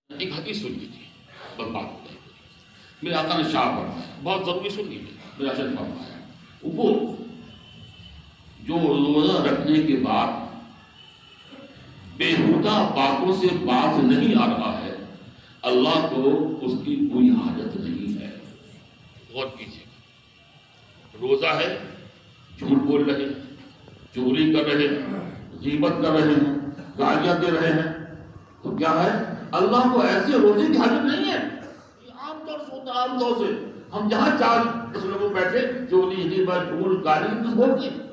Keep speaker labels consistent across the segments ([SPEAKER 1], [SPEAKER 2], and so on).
[SPEAKER 1] ایک حدیث سن لیجیے، بس بات ہو جائے گی۔ میرے آقا نے شاہ فرمایا، بہت ضروری سن لیجیے، میرا ارشاد فرمایا وہ جو روزہ رکھنے کے بعد بےہودہ باتوں سے باز نہیں آ رہا ہے، اللہ کو اس کی کوئی حاجت نہیں ہے۔ غور کیجیے، روزہ ہے، جھوٹ بول رہے ہیں، چوری کر رہے ہیں، غیبت کر رہے ہیں، گالیاں دے رہے ہیں، تو کیا ہے؟ اللہ کو ایسے روزے کی حاجت نہیں ہے۔ یہ عام طور سے ہوتا ہے، عام طور سے ہم جہاں 4 لوگ بیٹھے، چوری غیبت جھوٹ گالی کچھ بولتے ہیں،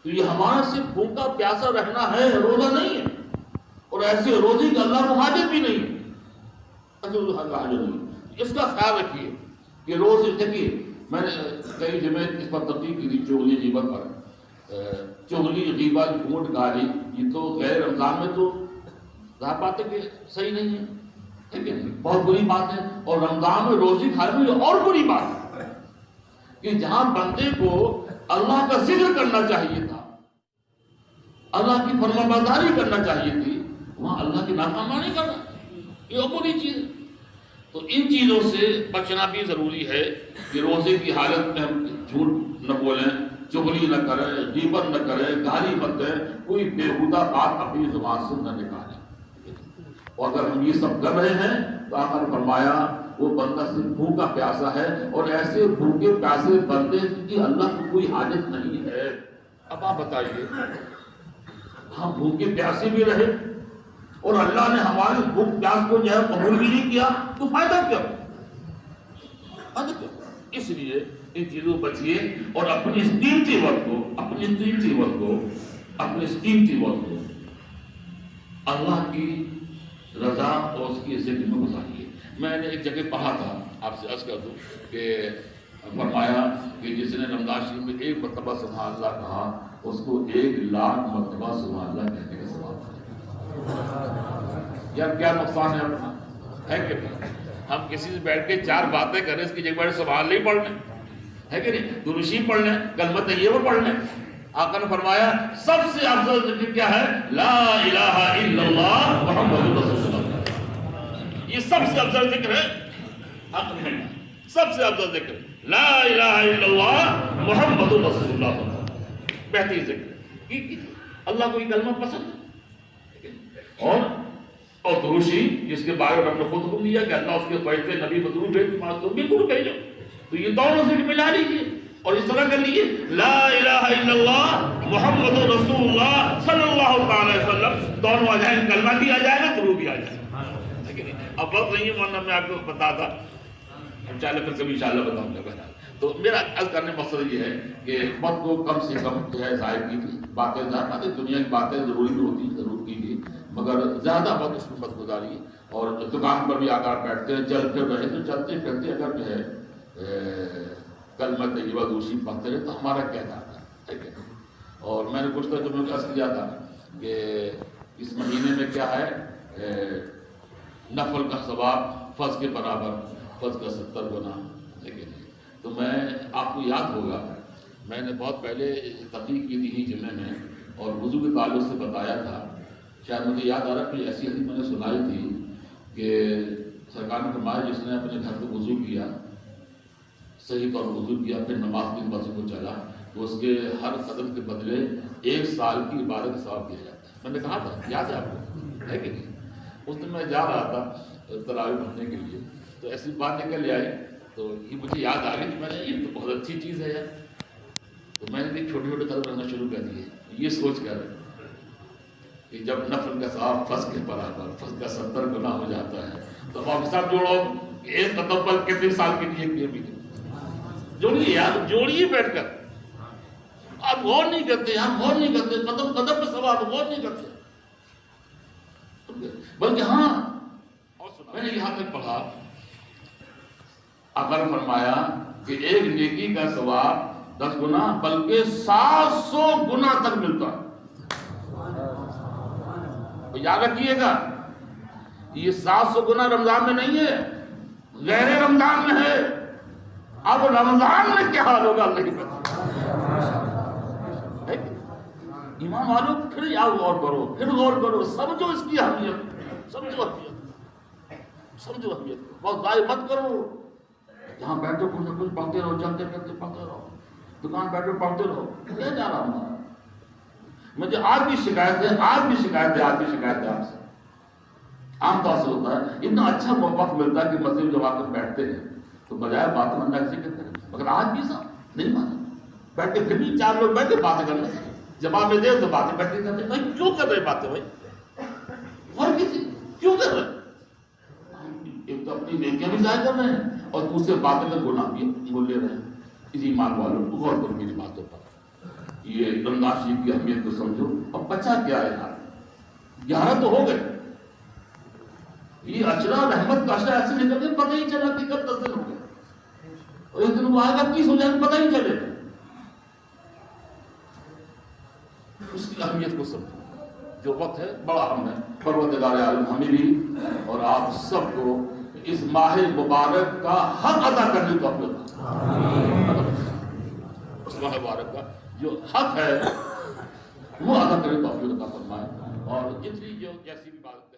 [SPEAKER 1] تو یہ ہمارا صرف بھوکا پیاسا رہنا ہے، روزہ نہیں ہے۔ اور ایسے روزے کی اللہ کو حاجت بھی نہیں ہے، حاجت نہیں۔ اس کا خیال رکھیے کہ روز دیکھیے، میں نے کئی جگہ اس پر تحقیق کی تھی چغلی غیبت پر۔ چغلی غیبت جھوٹ گالی یہ تو غیر رمضان میں تو ظاہر بات ہے کہ صحیح نہیں ہے، ٹھیک ہے، بہت بری بات ہے۔ اور رمضان میں روزی کھانے میں یہ اور بری بات ہے کہ جہاں بندے کو اللہ کا ذکر کرنا چاہیے تھا، اللہ کی فرمانبرداری کرنا چاہیے تھی، وہاں اللہ کی نافرمانی کرنا، یہ اور بری چیز ہے۔ تو ان چیزوں سے بچنا بھی ضروری ہے کہ روزے کی حالت میں ہم جھوٹ نہ بولیں، چغلی نہ کریں، غیبت نہ کریں، گالی مت دیں، کوئی بےہودہ بات اپنی زبان سے نہ نکالیں۔ اور اگر ہم یہ سب کر رہے ہیں تو آقا نے فرمایا وہ بندہ صرف بھوکا پیاسا ہے، اور ایسے بھوکے پیاسے بندے کی اللہ کو کوئی حاجت نہیں ہے۔ اب آپ بتائیے، ہم بھوکے پیاسے بھی رہے اور اللہ نے ہمارے بھوک پیاس کو جو ہے قبول بھی نہیں کیا، تو فائدہ کیا؟ اس لیے ان چیزوں بچیے اور اپنی اس قیمتی وقت کو اللہ کی رضا اور اس کی ذکر میں گزاریے۔ میں نے ایک جگہ پڑھا تھا، آپ سے عرض کر دوں کہ فرمایا کہ جس نے رمضان شریف میں 1 مرتبہ سبحان اللہ کہا، اس کو 1,00,000 مرتبہ سبحان اللہ کہنے کا ثواب ہے۔ یار کیا نقصان ہے اپنا، ہے کہ نہیں؟ ہم کسی سے بیٹھ کے 4 باتیں کریں، اس کی جگہ بیٹھ سبحان اللہ ہی پڑھ لیں، ہے کہ نہیں؟ درود شریف پڑھ لیں، کلمہ طیبہ پڑھ لیں۔ آقا نے فرمایا سب سے افضل ذکر کیا ہے؟ لا الہ الا اللہ محمد رسول اللہ۔ یہ سب سے افضل ذکر ہے، آقا نے سب سے افضل ذکر لا الہ الا اللہ محمد رسول اللہ۔ بہترین ذکر ہے، اللہ کو یہ کلمہ پسند ہے۔ اور درود شریف جس کے بارے میں ہم نے خود حکم دیا کہ اللہ اس کے فرشتے نبی کو درود بھیج، تم بھی درود بھیجو، تو یہ دونوں سے ملا لیجیے اور اس طرح کر لیجیے لا الہ الا اللہ محمد رسول اللہ صلی اللہ تعالی وسلم، دونوں آ جائیں، کلمہ بھی آ جائے گا، درود بھی آ جائے گا۔ اب وقت نہیں ہے ورنہ میں آپ کو بتا تھا، انشاءاللہ پھر کبھی انشاءاللہ بتاؤں گا۔ تو میرا عرض کرنے مقصد یہ ہے کہ وقت کو کم سے کم جو ہے ضائع کیجیے، باتیں ضائع، دنیا کی باتیں ضروری بھی ہوتی ہیں، ضرور کیجیے، مگر زیادہ وقت اس میں مت گزاریے۔ اور دکان پر بھی آکار بیٹھتے ہیں، چل پھر رہے تو چلتے پھرتے اگر جو ہے کلمہ طیبہ دوسری پڑھتے رہے تو ہمارا کیا جاتا ہے، ٹھیک ہے۔ اور میں نے کچھ تک میں عرض کیا تھا کہ اس مہینے میں کیا ہے، نفل کا ثواب فرض کے برابر، فرض کا 70 گنا، ٹھیک ہے۔ تو میں آپ کو یاد ہوگا میں نے بہت پہلے تحقیق کی تھی جمعے میں اور وضو کے تعلق سے بتایا تھا، شاید مجھے یاد آ رہا کہ ایسی حدیث میں نے سنائی تھی کہ سرکار نے فرمایا جس نے اپنے گھر کو وضو کیا، صحیح طور وضو کیا، پھر نماز کی مسجد کو چلا، تو اس کے ہر قدم کے بدلے 1 سال کی عبادت کا ثواب دیا جاتا ہے۔ میں نے کہا تھا، یاد ہے آپ کو، ہے کہ نہیں؟ اس دن میں جا رہا تھا تراویح پڑھنے کے لیے، تو ایسی بات نکل آئی تو یہ مجھے یاد آ گئی کہ میں نے یہ تو بہت اچھی چیز ہے یار، تو میں نے چھوٹے چھوٹے قدم کرنا شروع کر دیے، یہ سوچ کر کہ جب نفل کا ثواب فرض کے برابر، فرض کا 70 گنا ہو جاتا ہے، تو آپ سب جوڑو 1 قدم پر کتنے سال کے لیے کیے بھی جوڑیے یار، جوڑیے بیٹھ کر۔ آپ غور نہیں کرتے، ہم غور نہیں کرتے، قدم قدم پہ ثواب غور نہیں کرتے، بلکہ ہاں میں نے یہاں تک پڑھا، آقا نے فرمایا کہ ایک نیکی کا ثواب 10 گنا بلکہ 700 گنا تک ملتا ہے۔ یاد رکھیے گا، یہ 700 گنا رمضان میں نہیں ہے، غیر رمضان میں ہے۔ اب رمضان میں کیا حال ہوگا اللہ کی پتہ۔ ایمان والو پھر غور کرو، پھر غور کرو، سمجھو اس کی اہمیت۔ سمجھو اہمیت کو، بہت ضائع مت کرو. جہاں بیٹھو کچھ نہ کچھ پڑھتے رہو، چلتے پھرتے پڑھتے رہو، دکان بیٹھو پڑھتے رہو. کیا جا رہا ہوں مجھے آج بھی شکایت ہے آپ سے. عام طور سے ہوتا ہے اتنا اچھا وقت ملتا ہے کہ مسجد میں جب آ کر بیٹھتے ہیں تو بجائے باتیں کرنا کسی کے کریں، مگر آج بھی صاحب نہیں مانا. بیٹھ کے پھر بھی 4 لوگ بیٹھ کے باتیں کرنا، جواب میں دے تو باتیں بیٹھ کے کرتے. بھائی کیوں کر رہے باتیں بھائی؟ اور کسی کیوں کر رہے؟ ایک تو اپنی نیکیاں بھی ضائع کر رہے ہیں اور دوسرے باتیں میں گناہ بھی بول لے رہے ہیں. اسی ایمان والوں غور کرو میری باتوں پر. یہ رمضان شریف کی اہمیت کو سمجھو. اب بچا کیا ہے یار، 11 تو ہو گئے. یہ اشرا رحمت کا اشرا ایسے نکل گئے پتہ ہی چلا کہ کب 10 دن ہو گئے، اور ایک دن وہ آئے گا 30 ہو جائے گا پتہ ہی چلے گا. اس کی اہمیت کو سمجھو. جو وقت ہے بڑا اہم ہے. پروردگار عالم ہمیں بھی اور آپ سب کو اس ماہ مبارک کا حق ادا کرنے کا توفیق عطا. اس ماہ مبارک کا جو حق ہے وہ ادا کرنے کا توفیق عطا فرمائے. اور جتنی جو جیسی بھی بات